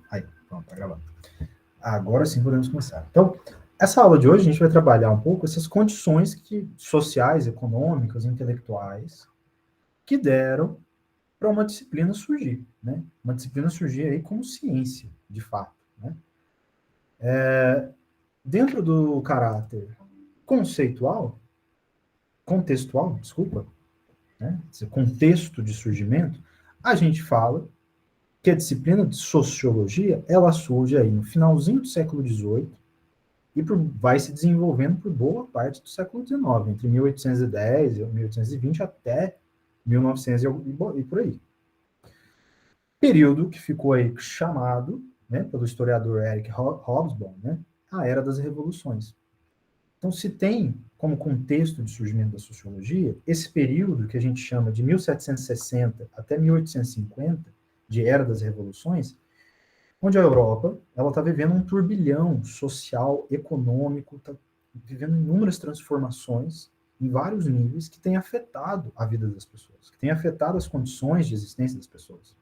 Aí, pronto, tá gravando. Agora sim podemos começar. Então, essa aula de hoje a gente vai trabalhar um pouco essas condições sociais, econômicas, intelectuais, que deram para uma disciplina surgir, né? Uma disciplina surgir aí como ciência, de fato, né? Dentro do caráter conceitual, contextual, desculpa, né? Esse contexto de surgimento, a gente fala que a disciplina de sociologia, ela surge aí no finalzinho do século XVIII e vai se desenvolvendo por boa parte do século XIX, entre 1810 e 1820 até 1900 e por aí. Período que ficou aí chamado, né, pelo historiador Eric Hobsbawm, né, a Era das Revoluções. Então, se tem como contexto de surgimento da sociologia esse período que a gente chama de 1760 até 1850, de Era das Revoluções, onde a Europa ela está vivendo um turbilhão social, econômico, está vivendo inúmeras transformações em vários níveis que têm afetado a vida das pessoas, que têm afetado as condições de existência das pessoas.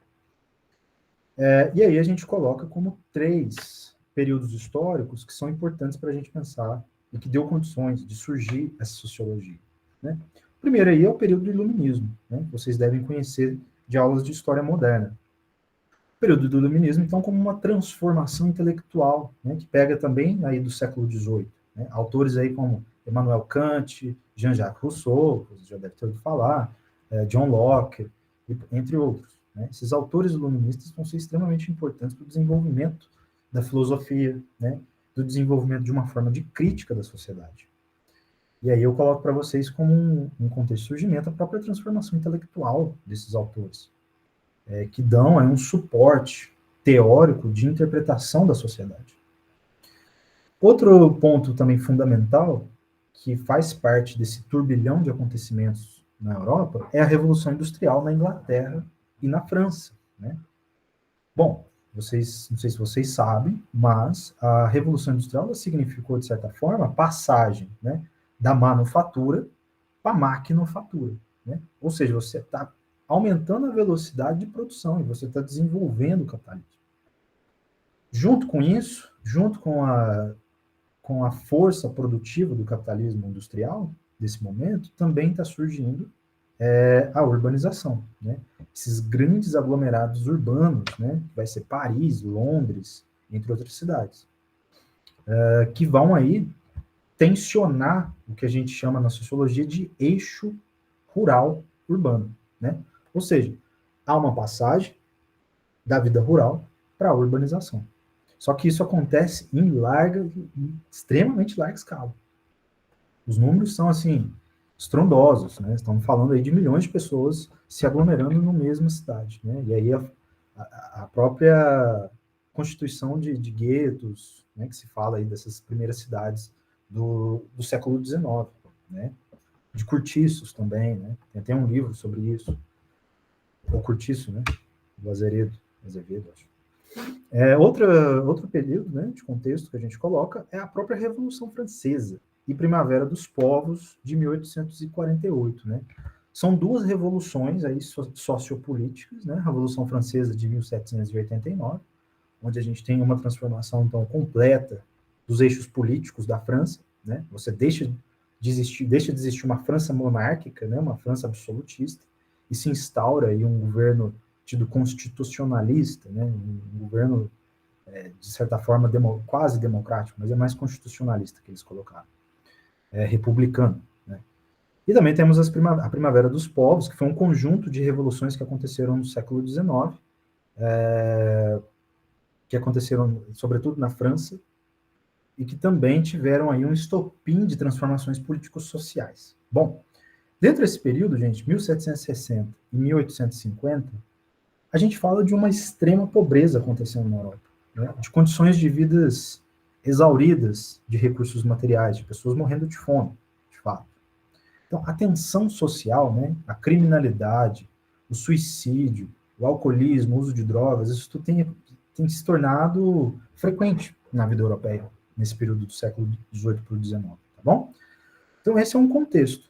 E aí a gente coloca como 3 períodos históricos que são importantes para a gente pensar e que deu condições de surgir essa sociologia. Né? O primeiro aí é o período do Iluminismo, né? Vocês devem conhecer de aulas de história moderna. O período do Iluminismo, então, como uma transformação intelectual, né? Que pega também aí do século XVIII. Né? Autores aí como Immanuel Kant, Jean-Jacques Rousseau, você já deve ter ouvido falar, John Locke, entre outros. Né? Esses autores iluministas vão ser extremamente importantes para o desenvolvimento da filosofia, né? Do desenvolvimento de uma forma de crítica da sociedade. E aí eu coloco para vocês como um contexto de surgimento a própria transformação intelectual desses autores, que dão um suporte teórico de interpretação da sociedade. Outro ponto também fundamental, que faz parte desse turbilhão de acontecimentos na Europa, é a Revolução Industrial na Inglaterra e na França. Né? Bom, não sei se vocês sabem, mas a Revolução Industrial significou, de certa forma, a passagem, né, da manufatura para a maquinofatura. Né? Ou seja, você está aumentando a velocidade de produção e você está desenvolvendo o capitalismo. Junto com isso, junto com a força produtiva do capitalismo industrial, desse momento, também está surgindo a urbanização, né? Esses grandes aglomerados urbanos, né? Que vai ser Paris, Londres, entre outras cidades, que vão aí tensionar o que a gente chama na sociologia de eixo rural urbano, né? Ou seja, há uma passagem da vida rural para a urbanização. Só que isso acontece em extremamente larga escala. Os números são, assim, estrondosos, né? Estamos falando aí de milhões de pessoas se aglomerando na mesma cidade, né? E aí a própria constituição de guetos, né, que se fala aí dessas primeiras cidades do século XIX, né? De cortiços também, né? Tem até um livro sobre isso, o Cortiço, né? Do Azevedo, acho. Outro período, né, de contexto que a gente coloca é a própria Revolução Francesa e Primavera dos Povos de 1848, né? São 2 revoluções aí sociopolíticas, né? A Revolução Francesa de 1789, onde a gente tem uma transformação então completa dos eixos políticos da França, né? Você deixa de existir uma França monárquica, né? Uma França absolutista, e se instaura aí um governo tido constitucionalista, né? Um governo de certa forma quase democrático, mas é mais constitucionalista que eles colocaram, republicano. Né? E também temos a Primavera dos Povos, que foi um conjunto de revoluções que aconteceram no século XIX, que aconteceram sobretudo na França, e que também tiveram aí um estopim de transformações políticos-sociais. Bom, dentro desse período, gente, 1760 e 1850, a gente fala de uma extrema pobreza acontecendo na Europa, né? De condições de vidas exauridas de recursos materiais, de pessoas morrendo de fome, de fato. Então, a tensão social, né, a criminalidade, o suicídio, o alcoolismo, o uso de drogas, isso tudo tem se tornado frequente na vida europeia, nesse período do século XVIII para o XIX, tá bom? Então, esse é um contexto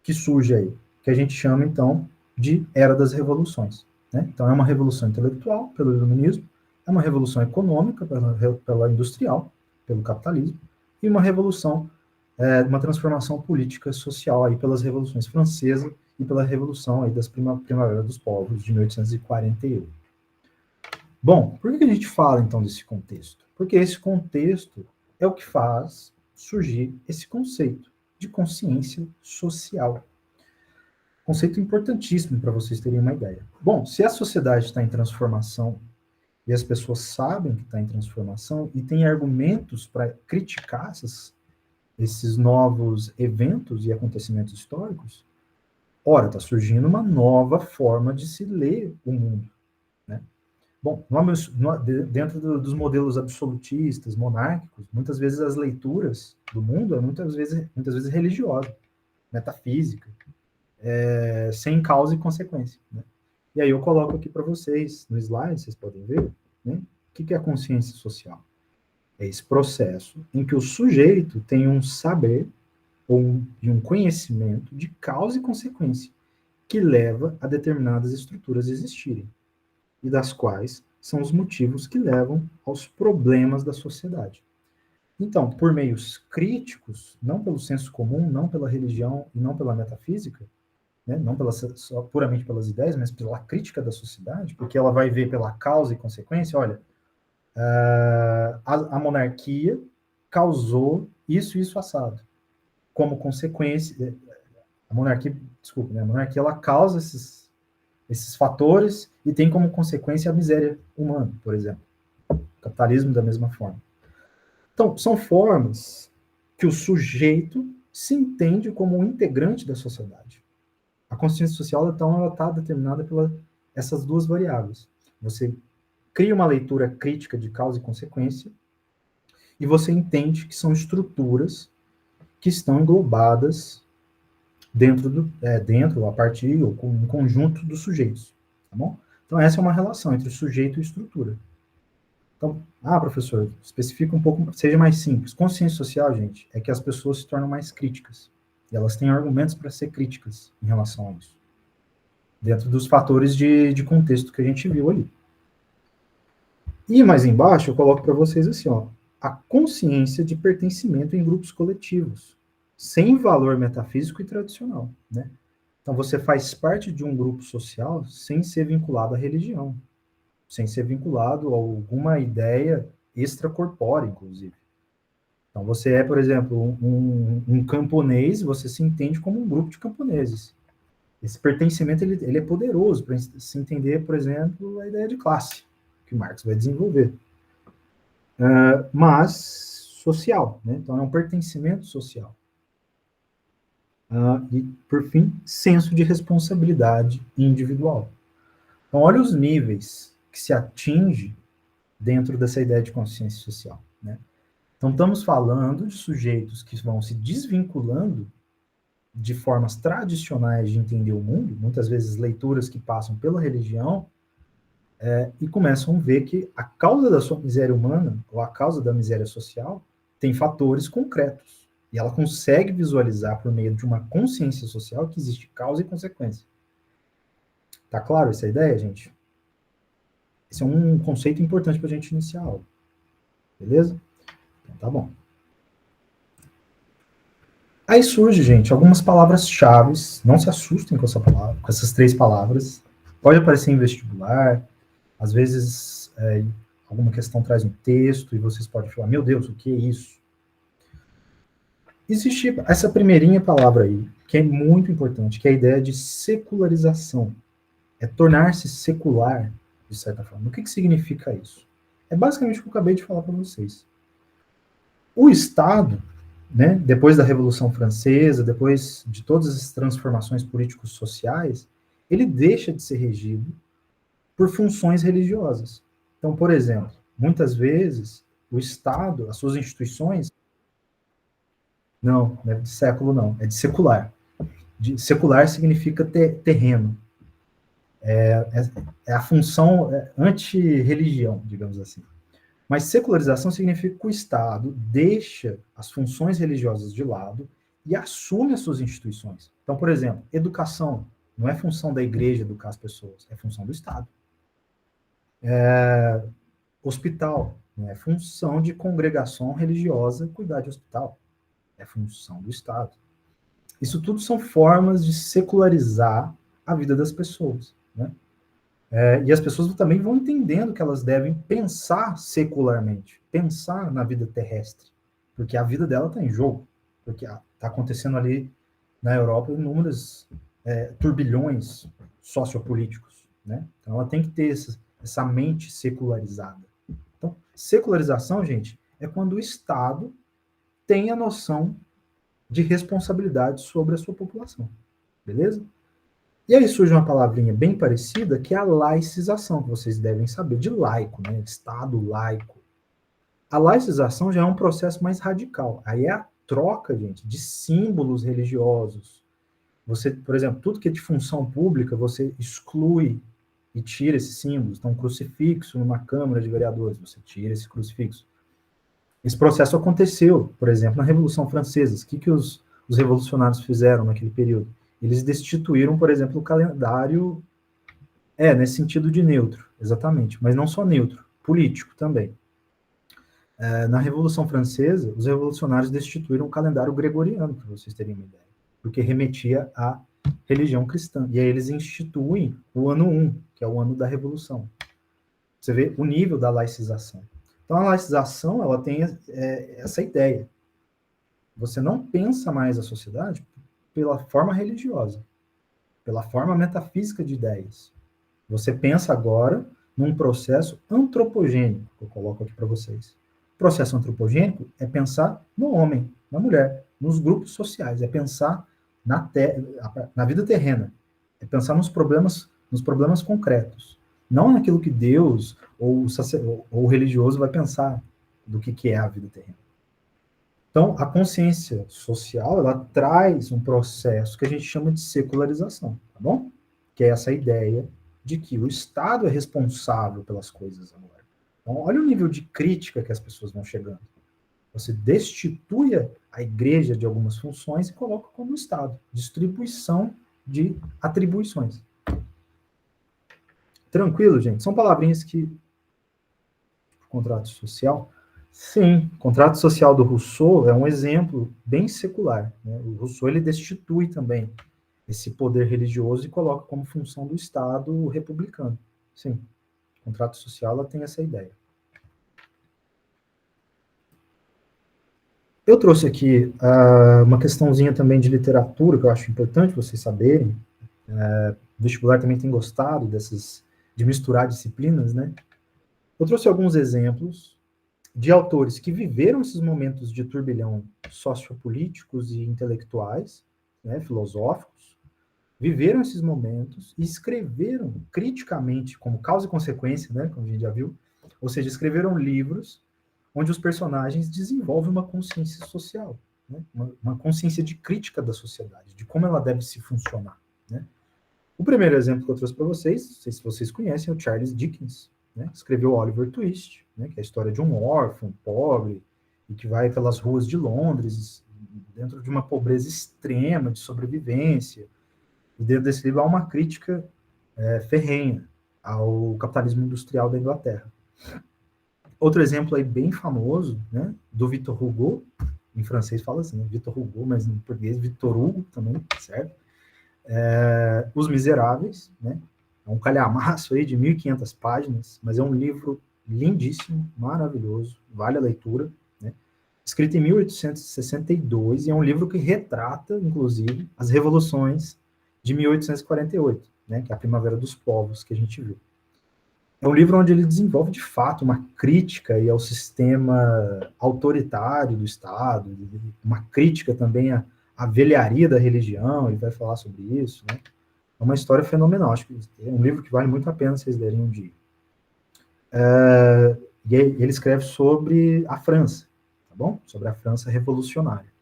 que surge aí, que a gente chama, então, de Era das Revoluções. Né? Então, é uma revolução intelectual pelo iluminismo, É uma revolução econômica pela industrial, pelo capitalismo, e uma revolução, uma transformação política social aí pelas revoluções francesa e pela revolução aí das Primavera dos Povos de 1848. Bom, por que a gente fala então desse contexto? Porque esse contexto é o que faz surgir esse conceito de consciência social. Conceito importantíssimo para vocês terem uma ideia. Bom, se a sociedade está em transformação e as pessoas sabem que está em transformação e têm argumentos para criticar esses novos eventos e acontecimentos históricos, ora, está surgindo uma nova forma de se ler o mundo, né? Bom, dentro dos modelos absolutistas, monárquicos, muitas vezes as leituras do mundo é muitas vezes religiosa, metafísica, sem causa e consequência, né? E aí eu coloco aqui para vocês, no slide, vocês podem ver, né? O que é a consciência social? É esse processo em que o sujeito tem um saber ou um conhecimento de causa e consequência que leva a determinadas estruturas a existirem e das quais são os motivos que levam aos problemas da sociedade. Então, por meios críticos, não pelo senso comum, não pela religião e não pela metafísica, né, não só puramente pelas ideias, mas pela crítica da sociedade, porque ela vai ver pela causa e consequência, olha, a monarquia causou isso e isso assado. Como consequência, a monarquia ela causa esses fatores e tem como consequência a miséria humana, por exemplo. O capitalismo da mesma forma. Então, são formas que o sujeito se entende como um integrante da sociedade. A consciência social, então, ela está determinada por essas duas variáveis. Você cria uma leitura crítica de causa e consequência e você entende que são estruturas que estão englobadas dentro, a partir, ou com um conjunto dos sujeitos, tá bom? Então, essa é uma relação entre o sujeito e estrutura. Então, professor, especifica um pouco, seja mais simples. Consciência social, gente, é que as pessoas se tornam mais críticas. E elas têm argumentos para ser críticas em relação a isso. Dentro dos fatores de contexto que a gente viu ali. E mais embaixo, eu coloco para vocês assim, ó, a consciência de pertencimento em grupos coletivos, sem valor metafísico e tradicional, né? Então, você faz parte de um grupo social sem ser vinculado à religião, sem ser vinculado a alguma ideia extracorpórea, inclusive. Então, você é, por exemplo, um camponês, você se entende como um grupo de camponeses. Esse pertencimento ele é poderoso para se entender, por exemplo, a ideia de classe, que o Marx vai desenvolver. Mas social, né? Então, é um pertencimento social. E, por fim, senso de responsabilidade individual. Então, olha os níveis que se atinge dentro dessa ideia de consciência social, né? Então, estamos falando de sujeitos que vão se desvinculando de formas tradicionais de entender o mundo, muitas vezes leituras que passam pela religião, e começam a ver que a causa da sua miséria humana, ou a causa da miséria social, tem fatores concretos. E ela consegue visualizar, por meio de uma consciência social, que existe causa e consequência. Tá claro essa ideia, gente? Esse é um conceito importante para a gente iniciar a aula. Beleza? Então, tá bom. Aí surge, gente, algumas palavras-chave. Não se assustem com essa palavra, com essas 3 palavras. Pode aparecer em vestibular. Às vezes, alguma questão traz um texto e vocês podem falar, meu Deus, o que é isso? Existe essa primeirinha palavra aí, que é muito importante, que é a ideia de secularização. É tornar-se secular, de certa forma. O que significa isso? É basicamente o que eu acabei de falar para vocês. O Estado, né, depois da Revolução Francesa, depois de todas as transformações políticos sociais, ele deixa de ser regido por funções religiosas. Então, por exemplo, muitas vezes o Estado, as suas instituições, não é de século não, é de secular. Secular significa terreno. É a função anti-religião, digamos assim. Mas secularização significa que o Estado deixa as funções religiosas de lado e assume as suas instituições. Então, por exemplo, educação não é função da igreja educar as pessoas, é função do Estado. Hospital, não é função de congregação religiosa cuidar de hospital, é função do Estado. Isso tudo são formas de secularizar a vida das pessoas, né? E as pessoas também vão entendendo que elas devem pensar secularmente, pensar na vida terrestre, porque a vida dela está em jogo, porque está acontecendo ali na Europa inúmeros turbilhões sociopolíticos, né? Então ela tem que ter essa mente secularizada. Então, secularização, gente, é quando o Estado tem a noção de responsabilidade sobre a sua população, beleza? E aí surge uma palavrinha bem parecida, que é a laicização, que vocês devem saber, de laico, né? Estado laico. A laicização já é um processo mais radical. Aí é a troca, gente, de símbolos religiosos. Você, por exemplo, tudo que é de função pública, você exclui e tira esses símbolos. Então, um crucifixo numa Câmara de Vereadores, você tira esse crucifixo. Esse processo aconteceu, por exemplo, na Revolução Francesa. O que os revolucionários fizeram naquele período? Eles destituíram, por exemplo, o calendário, nesse sentido de neutro, exatamente, mas não só neutro, político também. Na Revolução Francesa, os revolucionários destituíram o calendário gregoriano, para vocês terem uma ideia, porque remetia à religião cristã. E aí eles instituem o ano 1, que é o ano da Revolução. Você vê o nível da laicização. Então, a laicização, ela tem essa ideia. Você não pensa mais a sociedade pela forma religiosa, pela forma metafísica de ideias. Você pensa agora num processo antropogênico, que eu coloco aqui para vocês. O processo antropogênico é pensar no homem, na mulher, nos grupos sociais, é pensar na vida terrena, é pensar nos problemas concretos, não naquilo que Deus ou o religioso vai pensar do que é a vida terrena. Então, a consciência social, ela traz um processo que a gente chama de secularização, tá bom? Que é essa ideia de que o Estado é responsável pelas coisas agora. Então, olha o nível de crítica que as pessoas vão chegando. Você destitui a igreja de algumas funções e coloca como Estado. Distribuição de atribuições. Tranquilo, gente? São palavrinhas que... Contrato social... Sim, o contrato social do Rousseau é um exemplo bem secular, né? O Rousseau, ele destitui também esse poder religioso e coloca como função do Estado republicano. Sim, o contrato social, ela tem essa ideia. Eu trouxe aqui uma questãozinha também de literatura, que eu acho importante vocês saberem. O vestibular também tem gostado de misturar disciplinas, né? Eu trouxe alguns exemplos de autores que viveram esses momentos de turbilhão sociopolíticos e intelectuais, né, filosóficos, viveram esses momentos e escreveram criticamente, como causa e consequência, né, como a gente já viu, ou seja, escreveram livros onde os personagens desenvolvem uma consciência social, né, uma consciência de crítica da sociedade, de como ela deve se funcionar, né. O primeiro exemplo que eu trouxe para vocês, não sei se vocês conhecem, é o Charles Dickens, né? Escreveu Oliver Twist, né? Que é a história de um órfão pobre e que vai pelas ruas de Londres dentro de uma pobreza extrema de sobrevivência. E dentro desse livro há uma crítica ferrenha ao capitalismo industrial da Inglaterra. Outro exemplo aí bem famoso, né? Do Victor Hugo, em francês fala assim, né? Victor Hugo, mas em português Victor Hugo também, certo? Os Miseráveis, né? É um calhamaço aí de 1.500 páginas, mas é um livro lindíssimo, maravilhoso, vale a leitura, né? Escrito em 1862, e é um livro que retrata, inclusive, as revoluções de 1848, né? Que é a Primavera dos Povos que a gente viu. É um livro onde ele desenvolve, de fato, uma crítica aí ao sistema autoritário do Estado, uma crítica também à velharia da religião, ele vai falar sobre isso, né? É uma história fenomenal, acho que é um livro que vale muito a pena vocês lerem um dia. E ele escreve sobre a França, tá bom? Sobre a França revolucionária.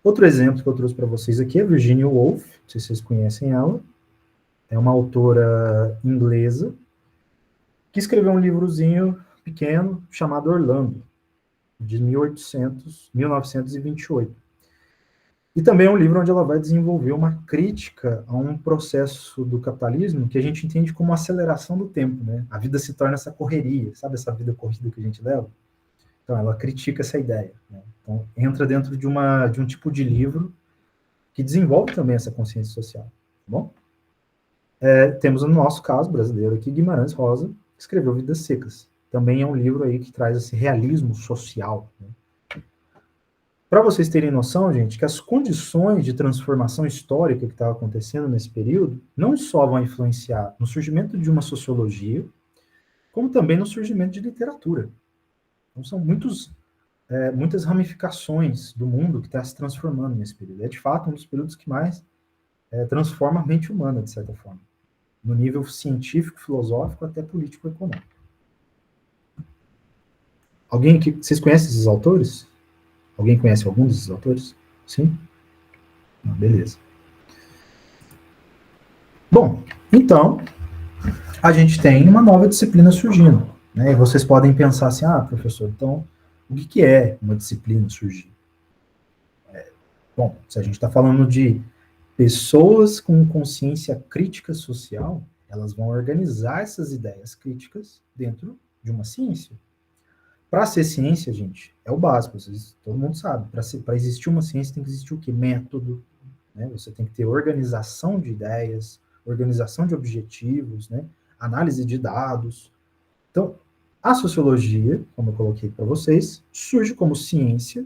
Outro exemplo que eu trouxe para vocês aqui é Virginia Woolf, não sei se vocês conhecem ela, é uma autora inglesa, que escreveu um livrozinho pequeno chamado Orlando, de 1928. E também é um livro onde ela vai desenvolver uma crítica a um processo do capitalismo que a gente entende como aceleração do tempo, né? A vida se torna essa correria, sabe essa vida corrida que a gente leva? Então, ela critica essa ideia, né? Então, entra dentro de um tipo de livro que desenvolve também essa consciência social, tá bom? Temos no nosso caso brasileiro aqui, Guimarães Rosa, que escreveu Vidas Secas. Também é um livro aí que traz esse realismo social, né? Para vocês terem noção, gente, que as condições de transformação histórica que estava acontecendo nesse período não só vão influenciar no surgimento de uma sociologia, como também no surgimento de literatura. Então, são muitas ramificações do mundo que está se transformando nesse período. É, de fato, um dos períodos que mais transforma a mente humana, de certa forma, no nível científico, filosófico, até político-econômico. Alguém que vocês conhecem esses autores? Alguém conhece algum desses autores? Sim? Beleza. Bom, então, a gente tem uma nova disciplina surgindo. Né? E vocês podem pensar assim, professor, então, o que é uma disciplina surgir? Bom, se a gente está falando de pessoas com consciência crítica social, elas vão organizar essas ideias críticas dentro de uma ciência. Para ser ciência, gente, é o básico, todo mundo sabe. Para existir uma ciência tem que existir o quê? Método, né? Você tem que ter organização de ideias, organização de objetivos, né? Análise de dados. Então, a sociologia, como eu coloquei para vocês, surge como ciência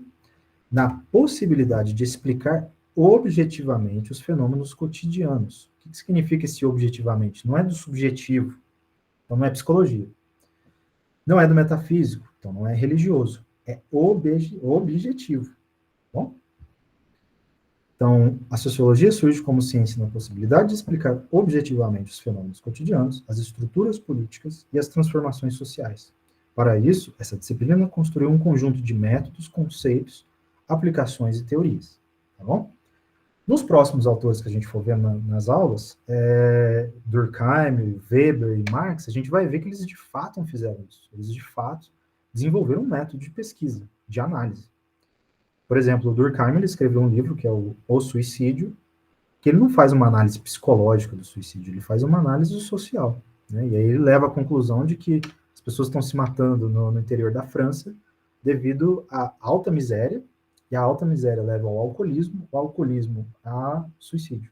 na possibilidade de explicar objetivamente os fenômenos cotidianos. O que significa esse objetivamente? Não é do subjetivo, então não é psicologia. Não é do metafísico, então não é religioso. É objetivo. Bom? Então, a sociologia surge como ciência na possibilidade de explicar objetivamente os fenômenos cotidianos, as estruturas políticas e as transformações sociais. Para isso, essa disciplina construiu um conjunto de métodos, conceitos, aplicações e teorias. Tá bom? Nos próximos autores que a gente for ver nas aulas, Durkheim, Weber e Marx, a gente vai ver que eles de fato fizeram isso. Eles de fato desenvolveram um método de pesquisa, de análise. Por exemplo, o Durkheim ele escreveu um livro que é o Suicídio, que ele não faz uma análise psicológica do suicídio, ele faz uma análise social. Né? E aí ele leva à conclusão de que as pessoas estão se matando no interior da França devido à alta miséria, e a alta miséria leva ao alcoolismo, o alcoolismo a suicídio.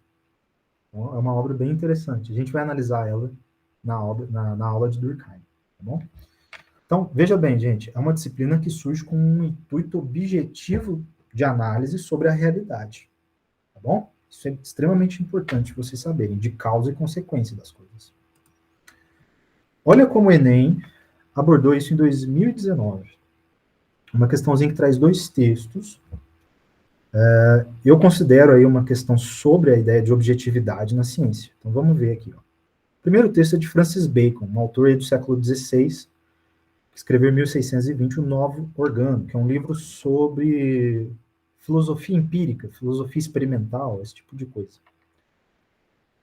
Então, é uma obra bem interessante. A gente vai analisar ela na aula de Durkheim. Tá bom? Então, veja bem, gente, é uma disciplina que surge com um intuito objetivo de análise sobre a realidade. Tá bom? Isso é extremamente importante vocês saberem, de causa e consequência das coisas. Olha como o Enem abordou isso em 2019. Uma questãozinha que traz dois textos. Eu considero aí uma questão sobre a ideia de objetividade na ciência. Então, vamos ver aqui. Ó. O primeiro texto é de Francis Bacon, um autor aí do século XVI, que escreveu em 1620 o Novo Organo, que é um livro sobre filosofia empírica, filosofia experimental, esse tipo de coisa.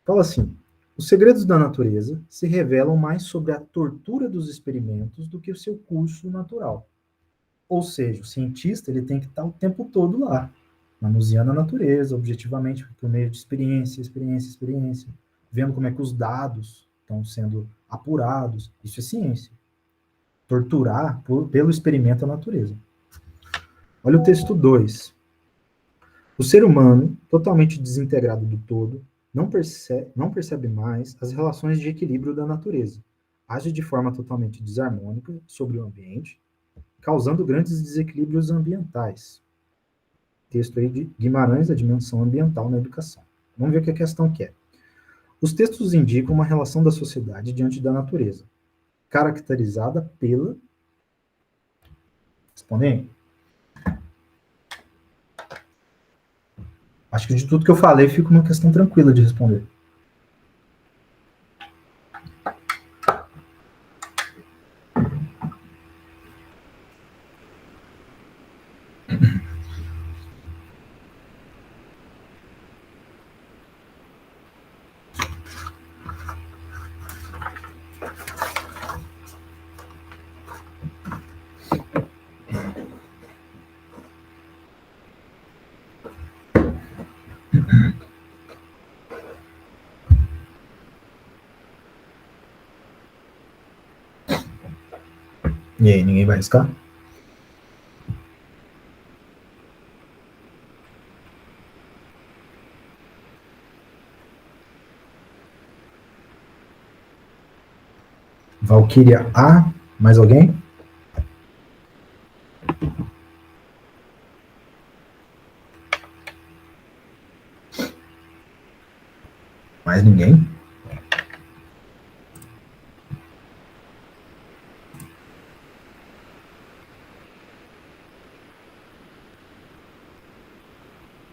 Fala assim, os segredos da natureza se revelam mais sobre a tortura dos experimentos do que o seu curso natural. Ou seja, o cientista ele tem que estar o tempo todo lá, manuseando a natureza, objetivamente, por meio de experiência, vendo como é que os dados estão sendo apurados. Isso é ciência. Torturar pelo experimento a natureza. Olha o texto 2. O ser humano, totalmente desintegrado do todo, não percebe mais as relações de equilíbrio da natureza. Age de forma totalmente desarmônica sobre o ambiente, causando grandes desequilíbrios ambientais. Texto aí de Guimarães, a dimensão ambiental na educação. Vamos ver o que a questão quer. Os textos indicam uma relação da sociedade diante da natureza, caracterizada pela... Respondem? Acho que de tudo que eu falei, fica uma questão tranquila de responder. E aí, ninguém vai arriscar? Valkyria A, mais alguém? Mais ninguém?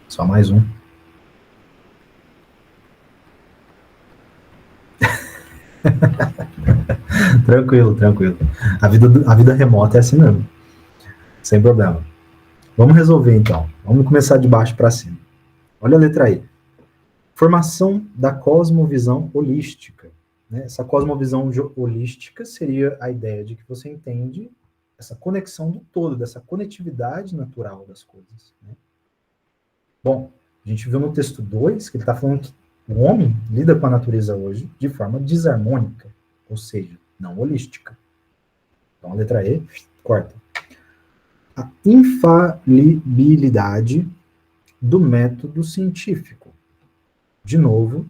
Só mais um. Tranquilo, tranquilo. A vida remota é assim mesmo. Sem problema. Vamos resolver então. Vamos começar de baixo para cima. Olha a letra E. Formação da cosmovisão holística. Né? Essa cosmovisão holística seria a ideia de que você entende essa conexão do todo, dessa conectividade natural das coisas. Né? Bom, a gente viu no texto 2 que ele está falando que o homem lida com a natureza hoje de forma desarmônica, ou seja, não holística. Então a letra E, corta. A infalibilidade do método científico. De novo,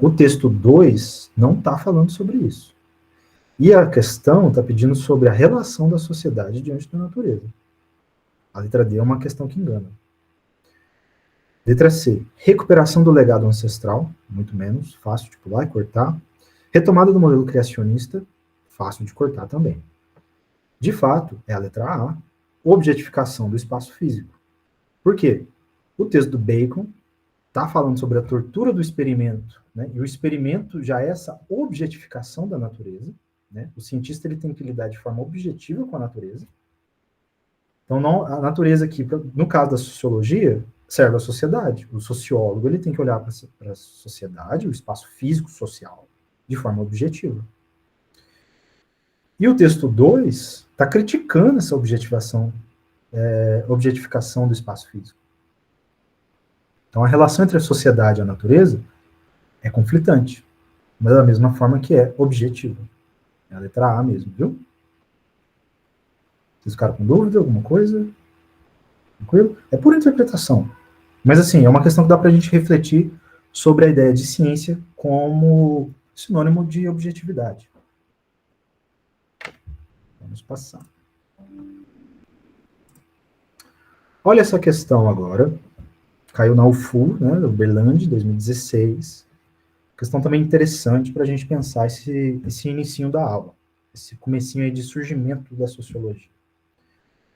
o texto 2 não está falando sobre isso. E a questão está pedindo sobre a relação da sociedade diante da natureza. A letra D é uma questão que engana. Letra C, recuperação do legado ancestral, muito menos, fácil de pular e cortar. Retomada do modelo criacionista, fácil de cortar também. De fato, é a letra A, objetificação do espaço físico. Por quê? O texto do Bacon está falando sobre a tortura do experimento, né? E o experimento já é essa objetificação da natureza, né? O cientista ele tem que lidar de forma objetiva com a natureza. Então, não, a natureza aqui, no caso da sociologia, serve à sociedade. O sociólogo ele tem que olhar para a sociedade, o espaço físico social, de forma objetiva. E o texto 2 está criticando essa objetificação do espaço físico. Então, a relação entre a sociedade e a natureza é conflitante, mas da mesma forma que é objetiva. É a letra A mesmo, viu? Vocês ficaram com dúvida, alguma coisa? Tranquilo? É pura interpretação. Mas, assim, é uma questão que dá para a gente refletir sobre a ideia de ciência como sinônimo de objetividade. Vamos passar. Olha essa questão agora. Caiu na UFU, né, Uberlândia, 2016. Questão também interessante para a gente pensar esse inicinho da aula. Esse comecinho aí de surgimento da sociologia.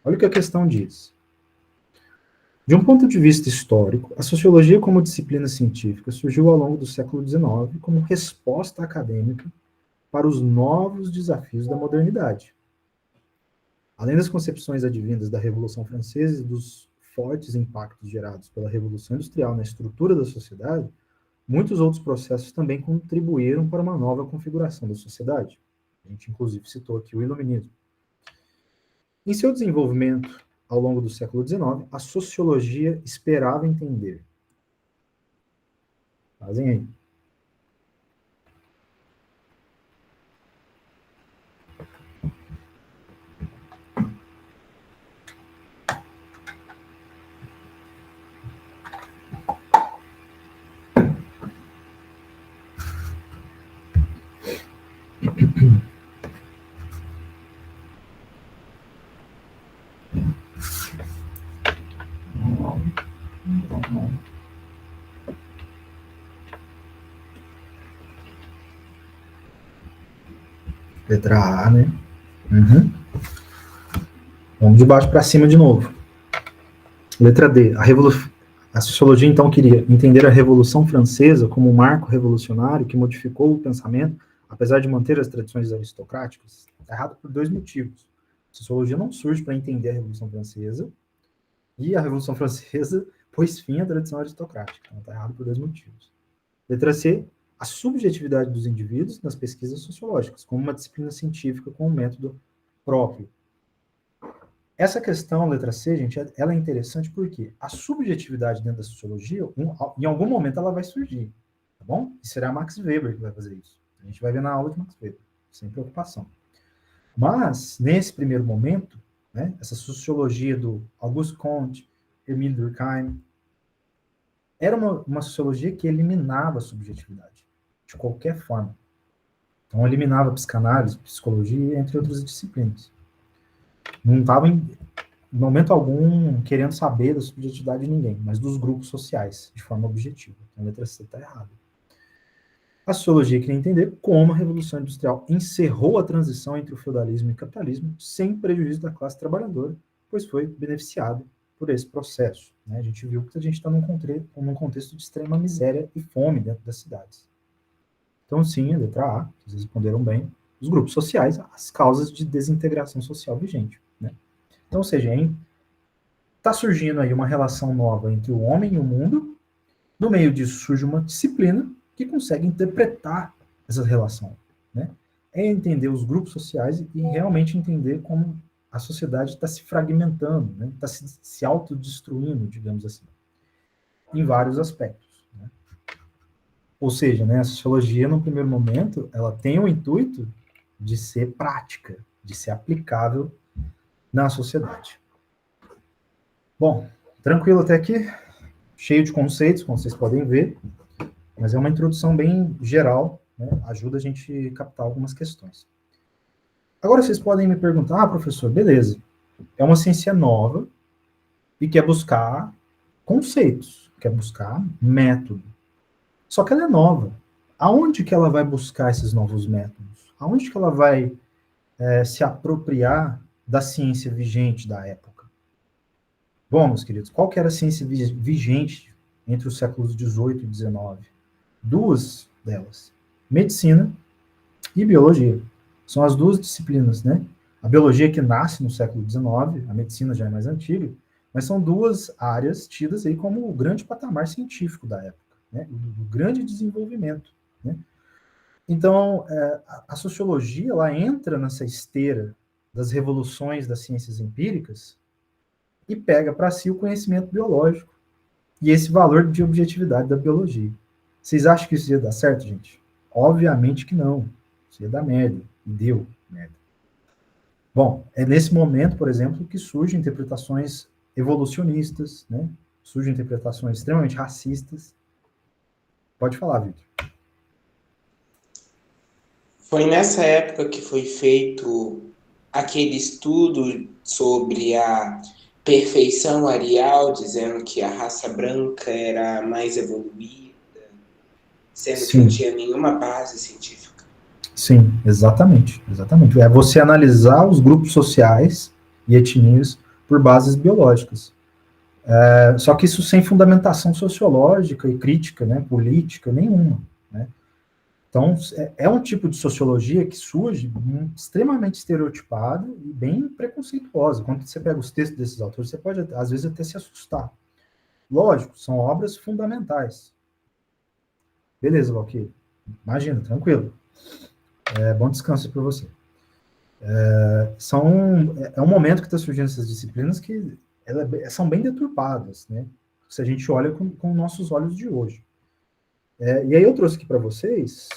Olha o que a questão diz. De um ponto de vista histórico, a sociologia como disciplina científica surgiu ao longo do século XIX como resposta acadêmica para os novos desafios da modernidade. Além das concepções advindas da Revolução Francesa e dos fortes impactos gerados pela Revolução Industrial na estrutura da sociedade, muitos outros processos também contribuíram para uma nova configuração da sociedade. A gente, inclusive, citou aqui o Iluminismo. Em seu desenvolvimento ao longo do século XIX, a sociologia esperava entender. Fazem aí. Letra A, né? Uhum. Vamos de baixo para cima de novo. Letra D. A sociologia, então, queria entender a Revolução Francesa como um marco revolucionário que modificou o pensamento, apesar de manter as tradições aristocráticas. Está errado por dois motivos. A sociologia não surge para entender a Revolução Francesa, e a Revolução Francesa pôs fim à tradição aristocrática. Então, está errado por dois motivos. Letra C. A subjetividade dos indivíduos nas pesquisas sociológicas, como uma disciplina científica com um método próprio. Essa questão, letra C, gente, ela é interessante porque a subjetividade dentro da sociologia, em algum momento ela vai surgir, tá bom? E será Max Weber que vai fazer isso. A gente vai ver na aula de Max Weber, sem preocupação. Mas, nesse primeiro momento, né, essa sociologia do Auguste Comte, Emile Durkheim, era uma sociologia que eliminava a subjetividade, de qualquer forma. Então, eliminava a psicanálise, psicologia, entre outras disciplinas. Não estava, em momento algum, querendo saber da subjetividade de ninguém, mas dos grupos sociais, de forma objetiva. Então, a letra C está errada. A sociologia queria entender como a Revolução Industrial encerrou a transição entre o feudalismo e o capitalismo, sem prejuízo da classe trabalhadora, pois foi beneficiado por esse processo. Né? A gente viu que a gente está num contexto de extrema miséria e fome dentro das cidades. Então, sim, a letra A, vocês responderam bem, os grupos sociais, as causas de desintegração social vigente. Né? Então, ou seja, está surgindo aí uma relação nova entre o homem e o mundo, no meio disso surge uma disciplina que consegue interpretar essa relação. Né? É entender os grupos sociais e realmente entender como a sociedade está se fragmentando, né? Está se autodestruindo, digamos assim, em vários aspectos. Né? Ou seja, né, a sociologia, no primeiro momento, ela tem o intuito de ser prática, de ser aplicável na sociedade. Bom, tranquilo até aqui, cheio de conceitos, como vocês podem ver, mas é uma introdução bem geral, né, ajuda a gente a captar algumas questões. Agora vocês podem me perguntar, professor, beleza, é uma ciência nova e quer buscar conceitos, quer buscar método. Só que ela é nova. Aonde que ela vai buscar esses novos métodos? Aonde que ela vai se apropriar da ciência vigente da época? Bom, meus queridos, qual que era a ciência vigente entre os séculos XVIII e XIX? Duas delas, medicina e biologia. São as duas disciplinas, né? A biologia que nasce no século XIX, a medicina já é mais antiga, mas são duas áreas tidas aí como o grande patamar científico da época, né? O grande desenvolvimento, né? Então, a sociologia, ela entra nessa esteira das revoluções das ciências empíricas e pega para si o conhecimento biológico e esse valor de objetividade da biologia. Vocês acham que isso ia dar certo, gente? Obviamente que não. Isso ia dar merda. E deu merda. Bom, é nesse momento, por exemplo, que surgem interpretações evolucionistas, né? Surgem interpretações extremamente racistas. Pode falar, Victor. Foi nessa época que foi feito aquele estudo sobre a perfeição arial, dizendo que a raça branca era mais evoluída, sendo que não Sim. tinha nenhuma base científica. Sim, exatamente. Exatamente. É você analisar os grupos sociais e etnias por bases biológicas. Só que isso sem fundamentação sociológica e crítica, né, política nenhuma. Né? Então, é um tipo de sociologia que surge extremamente estereotipada e bem preconceituosa. Quando você pega os textos desses autores, você pode, às vezes, até se assustar. Lógico, são obras fundamentais. Beleza, Valquírio. Imagina, tranquilo. Bom descanso para você. É um momento que está surgindo essas disciplinas que são bem deturpadas, né? Se a gente olha com nossos olhos de hoje. E aí eu trouxe aqui para vocês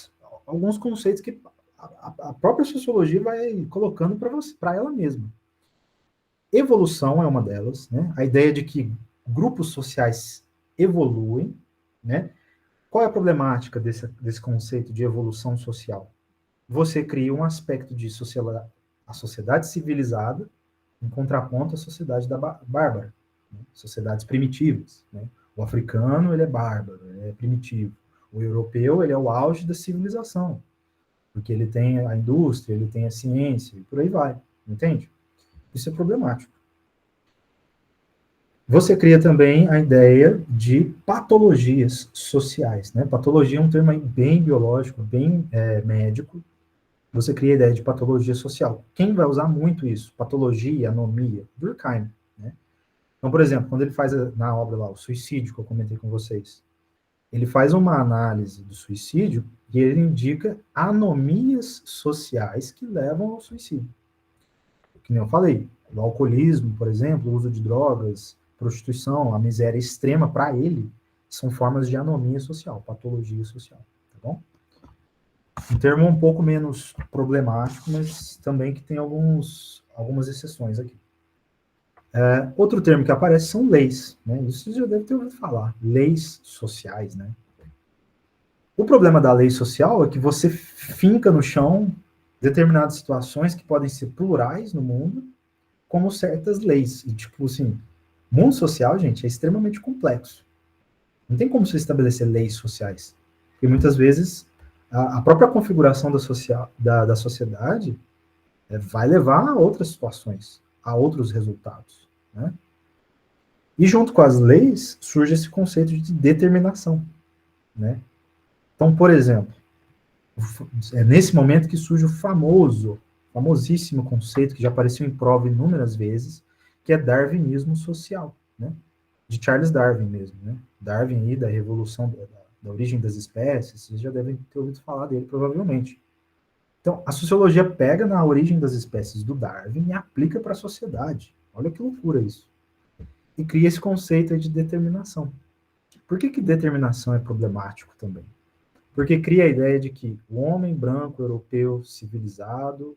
alguns conceitos que a própria sociologia vai colocando para ela mesma. Evolução é uma delas, né? A ideia de que grupos sociais evoluem, né? Qual é a problemática desse conceito de evolução social? Você cria um aspecto de a sociedade civilizada em contraponto à sociedade bárbara, né? Sociedades primitivas. Né? O africano, ele é bárbaro, ele é primitivo. O europeu, ele é o auge da civilização, porque ele tem a indústria, ele tem a ciência, e por aí vai, entende? Isso é problemático. Você cria também a ideia de patologias sociais, né? Patologia é um termo bem biológico, bem médico. Você cria a ideia de patologia social. Quem vai usar muito isso? Patologia, anomia? Durkheim, né? Então, por exemplo, quando ele faz na obra lá, o suicídio, que eu comentei com vocês, ele faz uma análise do suicídio e ele indica anomias sociais que levam ao suicídio. Que nem eu falei, o alcoolismo, por exemplo, o uso de drogas, prostituição, a miséria extrema para ele, são formas de anomia social, patologia social, tá bom? Um termo um pouco menos problemático, mas também que tem algumas exceções aqui. Outro termo que aparece são leis, né? Isso você já deve ter ouvido falar, leis sociais, né? O problema da lei social é que você finca no chão determinadas situações que podem ser plurais no mundo, como certas leis. E, tipo assim, mundo social, gente, é extremamente complexo. Não tem como você estabelecer leis sociais. Porque muitas vezes a própria configuração da sociedade vai levar a outras situações, a outros resultados. Né? E junto com as leis surge esse conceito de determinação. Né? Então, por exemplo, é nesse momento que surge o famosíssimo conceito que já apareceu em prova inúmeras vezes, que é darwinismo social, né? De Charles Darwin mesmo, né? Darwin aí, da revolução, da origem das espécies, vocês já devem ter ouvido falar dele, provavelmente. Então, a sociologia pega na origem das espécies do Darwin e aplica para a sociedade. Olha que loucura isso. E cria esse conceito aí de determinação. Por que determinação é problemático também? Porque cria a ideia de que o homem branco, europeu, civilizado,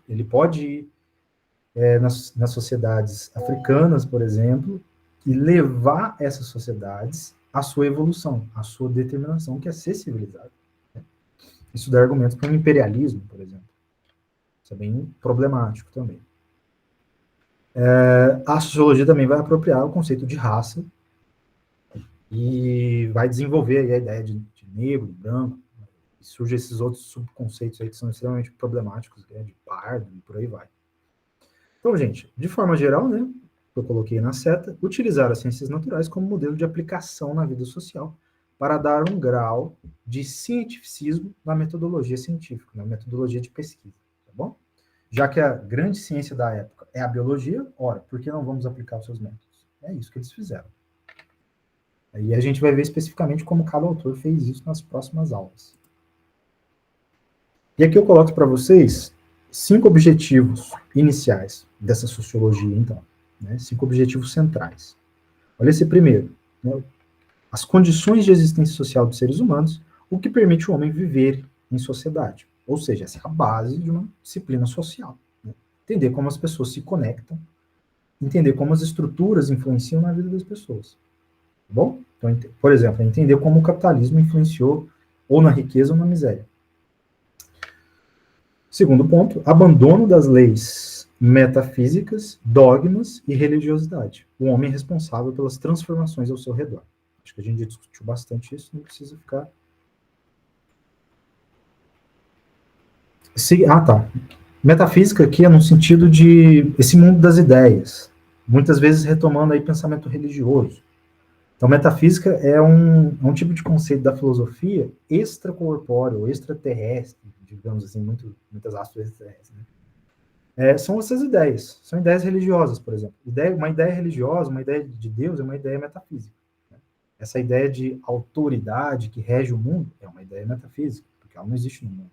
ele pode ir nas sociedades africanas, por exemplo, e levar essas sociedades à sua evolução, à sua determinação, que é ser civilizado. Né? Isso dá argumentos para o imperialismo, por exemplo. Isso é bem problemático também. A sociologia também vai apropriar o conceito de raça e vai desenvolver a ideia de negro, branco, e surgem esses outros subconceitos aí que são extremamente problemáticos, né, de pardo e por aí vai. Então, gente, de forma geral, né, eu coloquei na seta, utilizar as ciências naturais como modelo de aplicação na vida social para dar um grau de cientificismo na metodologia científica, na metodologia de pesquisa, tá bom? Já que a grande ciência da época é a biologia, ora, por que não vamos aplicar os seus métodos? É isso que eles fizeram. Aí a gente vai ver especificamente como cada autor fez isso nas próximas aulas. E aqui eu coloco para vocês 5 objetivos iniciais dessa sociologia, então. Né? 5 objetivos centrais. Olha esse primeiro. Né? As condições de existência social dos seres humanos, o que permite o homem viver em sociedade. Ou seja, essa é a base de uma disciplina social. Né? Entender como as pessoas se conectam, entender como as estruturas influenciam na vida das pessoas. Tá bom? Então, por exemplo, entender como o capitalismo influenciou ou na riqueza ou na miséria. Segundo ponto, abandono das leis metafísicas, dogmas e religiosidade. O homem é responsável pelas transformações ao seu redor. Acho que a gente já discutiu bastante isso, não precisa ficar... Tá. Metafísica aqui é no sentido de esse mundo das ideias, muitas vezes retomando aí pensamento religioso. Então, metafísica é um tipo de conceito da filosofia extracorpóreo, extraterrestre, digamos assim, muitas aspas extraterrestres, né? São essas ideias, são ideias religiosas, por exemplo. Uma ideia religiosa, uma ideia de Deus é uma ideia metafísica. Né? Essa ideia de autoridade que rege o mundo é uma ideia metafísica, porque ela não existe no mundo.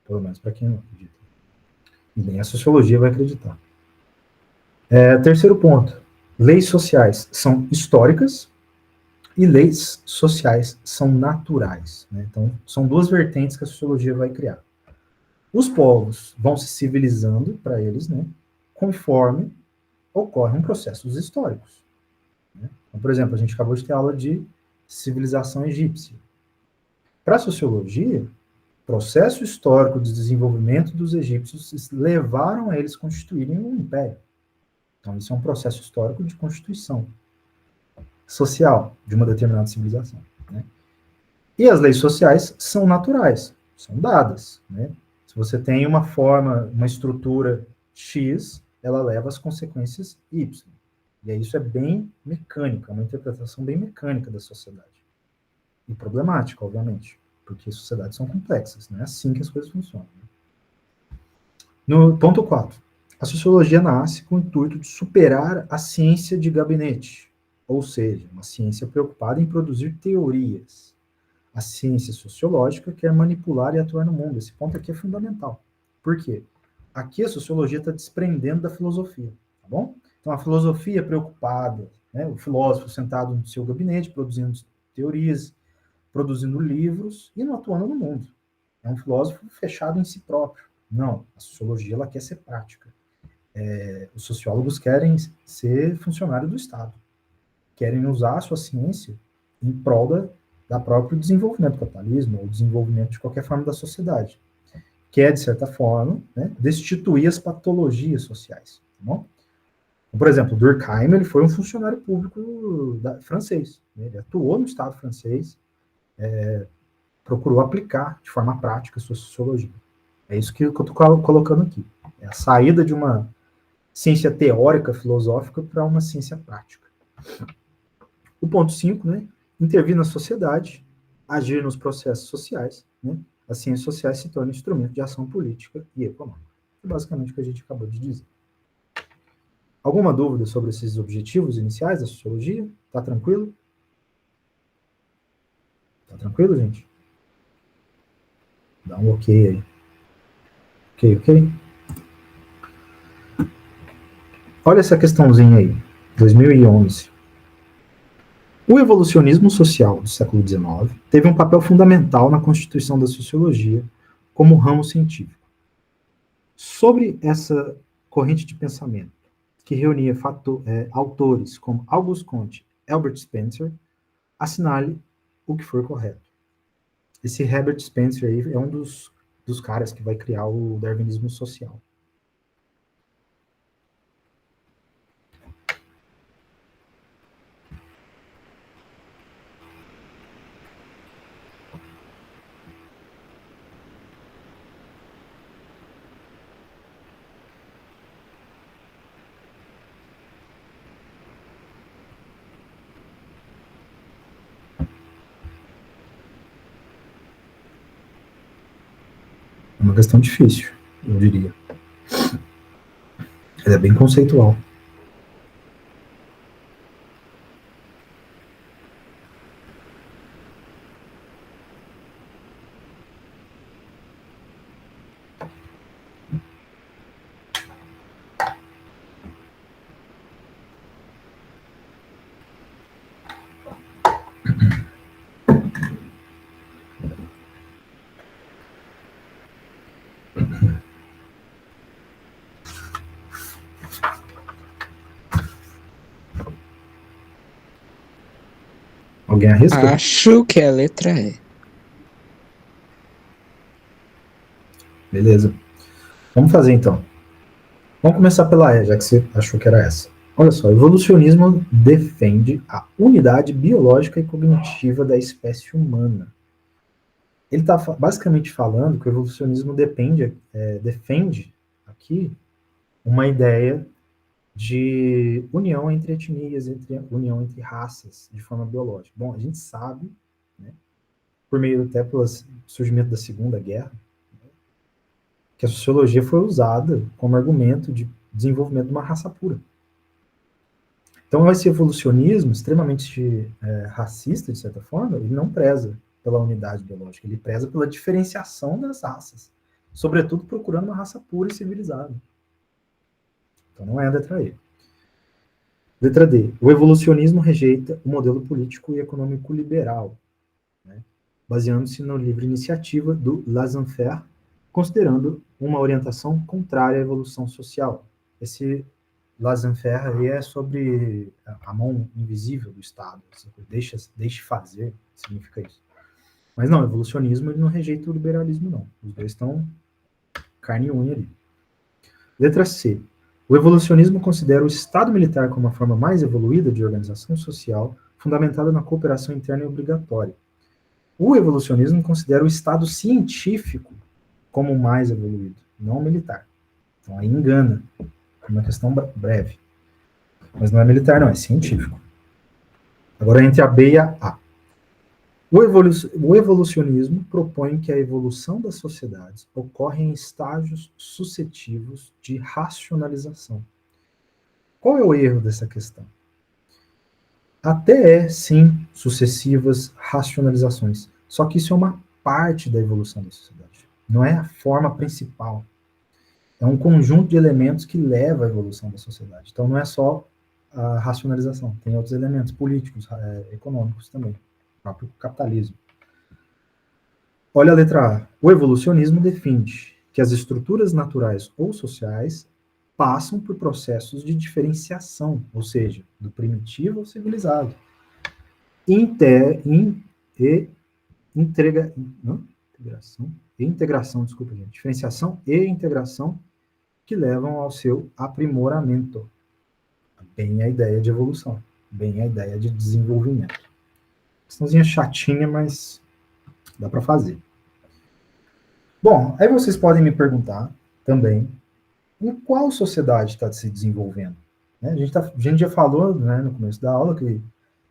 Pelo menos para quem não acredita. E nem a sociologia vai acreditar. Terceiro ponto. Leis sociais são históricas e leis sociais são naturais. Né? Então, são duas vertentes que a sociologia vai criar. Os povos vão se civilizando para eles, né, conforme ocorrem processos históricos. Né? Então, por exemplo, a gente acabou de ter aula de civilização egípcia. Para a sociologia, o processo histórico de desenvolvimento dos egípcios levaram a eles constituírem um império. Então, isso é um processo histórico de constituição social de uma determinada civilização. Né? E as leis sociais são naturais, são dadas. Né? Se você tem uma forma, uma estrutura X, ela leva as consequências Y. E aí isso é bem mecânica, uma interpretação bem mecânica da sociedade. E problemática, obviamente, porque sociedades são complexas, não é assim que as coisas funcionam. Né? No ponto 4, a sociologia nasce com o intuito de superar a ciência de gabinete, ou seja, uma ciência preocupada em produzir teorias. A ciência sociológica quer manipular e atuar no mundo. Esse ponto aqui é fundamental. Por quê? Aqui a sociologia está desprendendo da filosofia, tá bom? Então, a filosofia preocupada, né, o filósofo sentado no seu gabinete, produzindo teorias, produzindo livros e não atuando no mundo. É um filósofo fechado em si próprio. Não, a sociologia ela quer ser prática. Os sociólogos querem ser funcionário do Estado, querem usar a sua ciência em prol da próprio desenvolvimento do capitalismo ou desenvolvimento de qualquer forma da sociedade, que é, de certa forma, né, destituir as patologias sociais. Tá bom? Por exemplo, Durkheim ele foi um funcionário público francês. Né? Ele atuou no Estado francês, procurou aplicar de forma prática a sua sociologia. É isso que eu estou colocando aqui. É a saída de uma ciência teórica, filosófica, para uma ciência prática. O ponto 5, né? Intervir na sociedade, agir nos processos sociais. Né? As ciências sociais se tornam instrumento de ação política e econômica. É basicamente o que a gente acabou de dizer. Alguma dúvida sobre esses objetivos iniciais da sociologia? Tá tranquilo? Tá tranquilo, gente? Dá um ok aí. Ok. Olha essa questãozinha aí, 2011. O evolucionismo social do século XIX teve um papel fundamental na constituição da sociologia como ramo científico. Sobre essa corrente de pensamento, que reunia autores como Auguste Comte e Herbert Spencer, assinale o que for correto. Esse Herbert Spencer aí é um dos caras que vai criar o darwinismo social. É uma questão difícil, eu diria. Ela é bem conceitual. Alguém arrisca? Acho que a letra é. Beleza. Vamos fazer então. Vamos começar pela E, já que você achou que era essa. Olha só, o evolucionismo defende a unidade biológica e cognitiva da espécie humana. Ele está basicamente falando que o evolucionismo defende aqui uma ideia de união entre etnias, união entre raças, de forma biológica. Bom, a gente sabe, né, por meio até pelo surgimento da Segunda Guerra, que a sociologia foi usada como argumento de desenvolvimento de uma raça pura. Então, esse evolucionismo extremamente racista, de certa forma, ele não preza pela unidade biológica, ele preza pela diferenciação das raças, sobretudo procurando uma raça pura e civilizada. Então, não é a letra E. Letra D. O evolucionismo rejeita o modelo político e econômico liberal, né, baseando-se na livre iniciativa do laissez-faire, considerando uma orientação contrária à evolução social. Esse laissez-faire aí é sobre a mão invisível do Estado, deixe fazer, significa isso. Mas não, o evolucionismo ele não rejeita o liberalismo, não. Os dois estão carne e unha ali. Letra C. O evolucionismo considera o Estado militar como a forma mais evoluída de organização social, fundamentada na cooperação interna e obrigatória. O evolucionismo considera o Estado científico como o mais evoluído, não o militar. Então aí engana. É uma questão breve. Mas não é militar, não, é científico. Agora, entre a B e a A. O evolucionismo propõe que a evolução das sociedades ocorre em estágios sucessivos de racionalização. Qual é o erro dessa questão? Até é, sim, sucessivas racionalizações. Só que isso é uma parte da evolução da sociedade. Não é a forma principal. É um conjunto de elementos que leva à evolução da sociedade. Então, não é só a racionalização. Tem outros elementos políticos, econômicos também. O próprio capitalismo. Olha a letra A. O evolucionismo defende que as estruturas naturais ou sociais passam por processos de diferenciação, ou seja, do primitivo ao civilizado. Inter, in, e entrega, não, integração, desculpa, gente, diferenciação e integração que levam ao seu aprimoramento. Bem a ideia de evolução, bem a ideia de desenvolvimento. Questãozinha chatinha, mas dá para fazer. Bom, aí vocês podem me perguntar também em qual sociedade está se desenvolvendo. Né? A gente já falou, né, no começo da aula que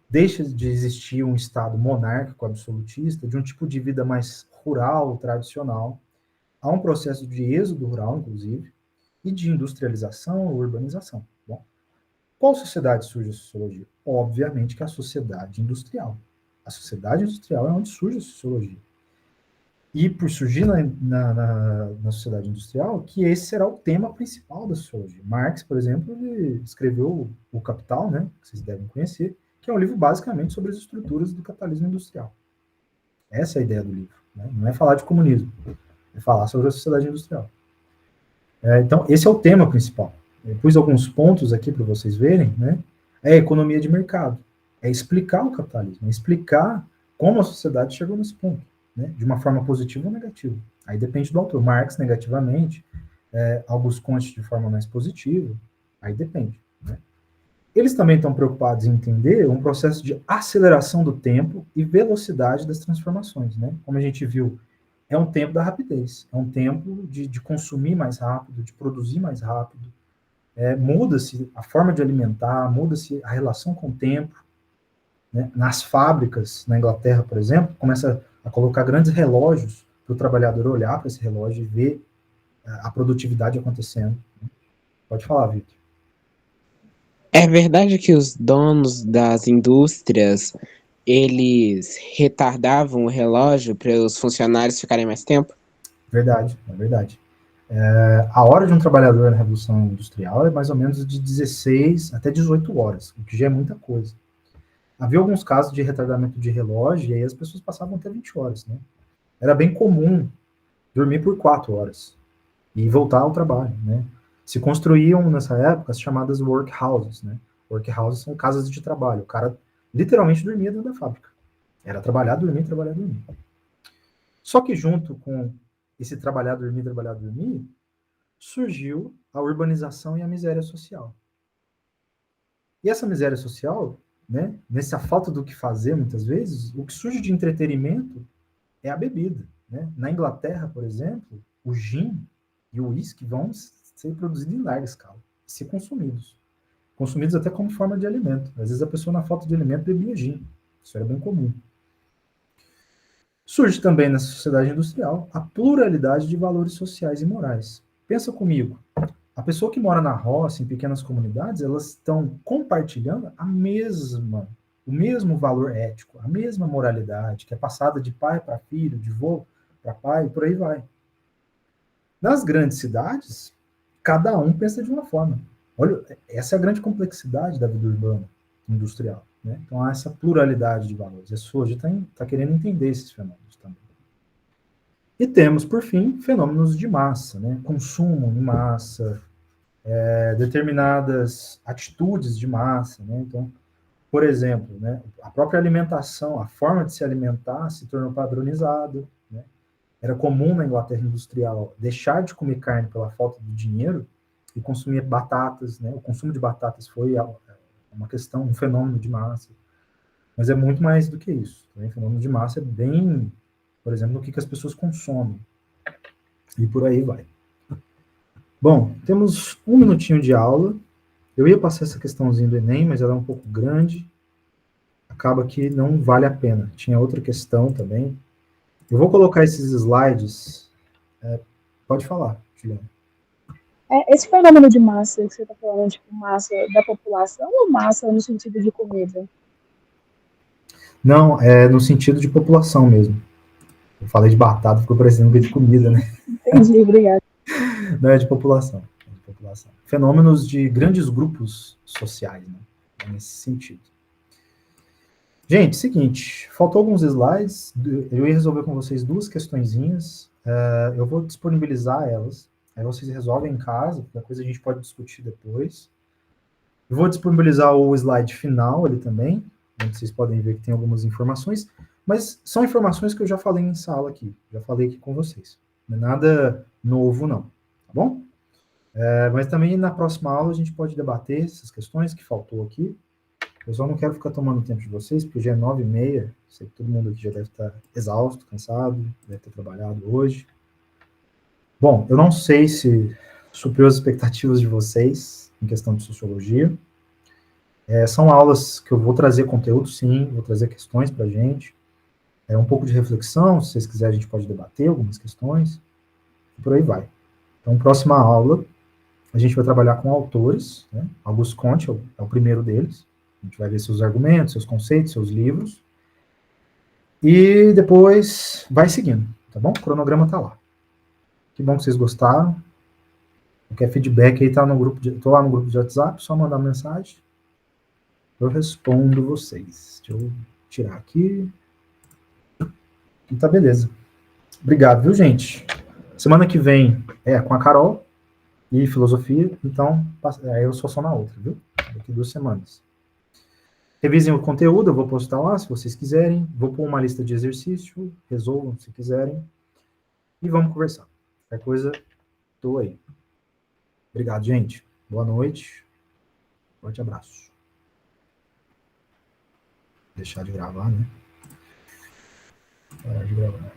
deixa de existir um Estado monárquico absolutista, de um tipo de vida mais rural, tradicional, há um processo de êxodo rural, inclusive, e de industrialização ou urbanização. Bom, qual sociedade surge a sociologia? Obviamente que a sociedade industrial. A sociedade industrial é onde surge a sociologia. E por surgir na sociedade industrial, que esse será o tema principal da sociologia. Marx, por exemplo, ele escreveu o Capital, né, que vocês devem conhecer, que é um livro basicamente sobre as estruturas do capitalismo industrial. Essa é a ideia do livro. Né? Não é falar de comunismo, é falar sobre a sociedade industrial. Então, esse é o tema principal. Eu pus alguns pontos aqui para vocês verem, né? É a economia de mercado. É explicar o capitalismo, é explicar como a sociedade chegou nesse ponto, né? De uma forma positiva ou negativa. Aí depende do autor. Marx negativamente, Auguste Comte de forma mais positiva, aí depende. Né? Eles também estão preocupados em entender um processo de aceleração do tempo e velocidade das transformações, né? Como a gente viu, é um tempo da rapidez, é um tempo de consumir mais rápido, de produzir mais rápido. Muda-se a forma de alimentar, muda-se a relação com o tempo. Né? Nas fábricas, na Inglaterra, por exemplo, começa a colocar grandes relógios para o trabalhador olhar para esse relógio e ver a produtividade acontecendo. Pode falar, Vitor. É verdade que os donos das indústrias, eles retardavam o relógio para os funcionários ficarem mais tempo? Verdade, é verdade. A hora de um trabalhador na Revolução Industrial é mais ou menos de 16 até 18 horas, o que já é muita coisa. Havia alguns casos de retardamento de relógio, e aí as pessoas passavam até 20 horas, né? Era bem comum dormir por 4 horas e voltar ao trabalho, né? Se construíam, nessa época, as chamadas workhouses, né? Workhouses são casas de trabalho. O cara literalmente dormia dentro da fábrica. Era trabalhar, dormir, trabalhar, dormir. Só que junto com esse trabalhar, dormir, surgiu a urbanização e a miséria social. E essa miséria social, né, nessa falta do que fazer, muitas vezes, o que surge de entretenimento é a bebida. Né? Na Inglaterra, por exemplo, o gin e o uísque vão ser produzidos em larga escala, ser consumidos. Consumidos até como forma de alimento. Às vezes a pessoa, na falta de alimento, bebia gin. Isso era bem comum. Surge também na sociedade industrial a pluralidade de valores sociais e morais. Pensa comigo, a pessoa que mora na roça, em pequenas comunidades, elas estão compartilhando o mesmo valor ético, a mesma moralidade, que é passada de pai para filho, de avô para pai, e por aí vai. Nas grandes cidades, cada um pensa de uma forma. Olha, essa é a grande complexidade da vida urbana, industrial. Né? Então, há essa pluralidade de valores. A sociologia está querendo entender esses fenômenos também. E temos, por fim, fenômenos de massa, né? Consumo em massa, determinadas atitudes de massa, né? Então, por exemplo, né, a própria alimentação, a forma de se alimentar se tornou padronizada, né? Era comum na Inglaterra industrial deixar de comer carne pela falta de dinheiro e consumir batatas, né? O consumo de batatas foi uma questão, um fenômeno de massa, mas é muito mais do que isso. Né? O fenômeno de massa é bem, por exemplo, no que as pessoas consomem e por aí vai. Bom, temos um minutinho de aula. Eu ia passar essa questãozinha do Enem, mas ela é um pouco grande. Acaba que não vale a pena. Tinha outra questão também. Eu vou colocar esses slides. Pode falar, Juliana. Esse fenômeno de massa que você está falando, tipo, massa da população ou massa no sentido de comida? Não, é no sentido de população mesmo. Eu falei de batata, ficou parecendo que é de comida, né? Entendi, obrigada. Não, é de população. Fenômenos de grandes grupos sociais, né? É nesse sentido. Gente, seguinte, faltou alguns slides, eu ia resolver com vocês duas questõezinhas, eu vou disponibilizar elas, aí vocês resolvem em casa, qualquer coisa a gente pode discutir depois. Eu vou disponibilizar o slide final ali também, onde vocês podem ver que tem algumas informações, mas são informações que eu já falei em sala aqui, já falei aqui com vocês. Não é nada novo, não, tá bom? Mas também na próxima aula a gente pode debater essas questões que faltou aqui. Eu só não quero ficar tomando tempo de vocês, porque já é 9h30, sei que todo mundo aqui já deve estar exausto, cansado, deve ter trabalhado hoje. Bom, eu não sei se supriu as expectativas de vocês em questão de sociologia. São aulas que eu vou trazer conteúdo, sim, vou trazer questões para a gente. Um pouco de reflexão, se vocês quiserem a gente pode debater algumas questões, e por aí vai. Então, próxima aula, a gente vai trabalhar com autores, né? Auguste Comte é o primeiro deles. A gente vai ver seus argumentos, seus conceitos, seus livros. E depois vai seguindo, tá bom? O cronograma tá lá. Que bom que vocês gostaram. Qualquer feedback aí tá no grupo tô lá no grupo de WhatsApp, só mandar mensagem. Eu respondo vocês. Deixa eu tirar aqui. E tá beleza. Obrigado, viu, gente? Semana que vem é com a Carol e filosofia, então aí eu sou só na outra, viu? Daqui 2 semanas. Revisem o conteúdo, eu vou postar lá, se vocês quiserem. Vou pôr uma lista de exercício, resolvam se quiserem. E vamos conversar. Qualquer coisa, tô aí. Obrigado, gente. Boa noite. Forte abraço. Deixar de gravar, né? Parar de gravar.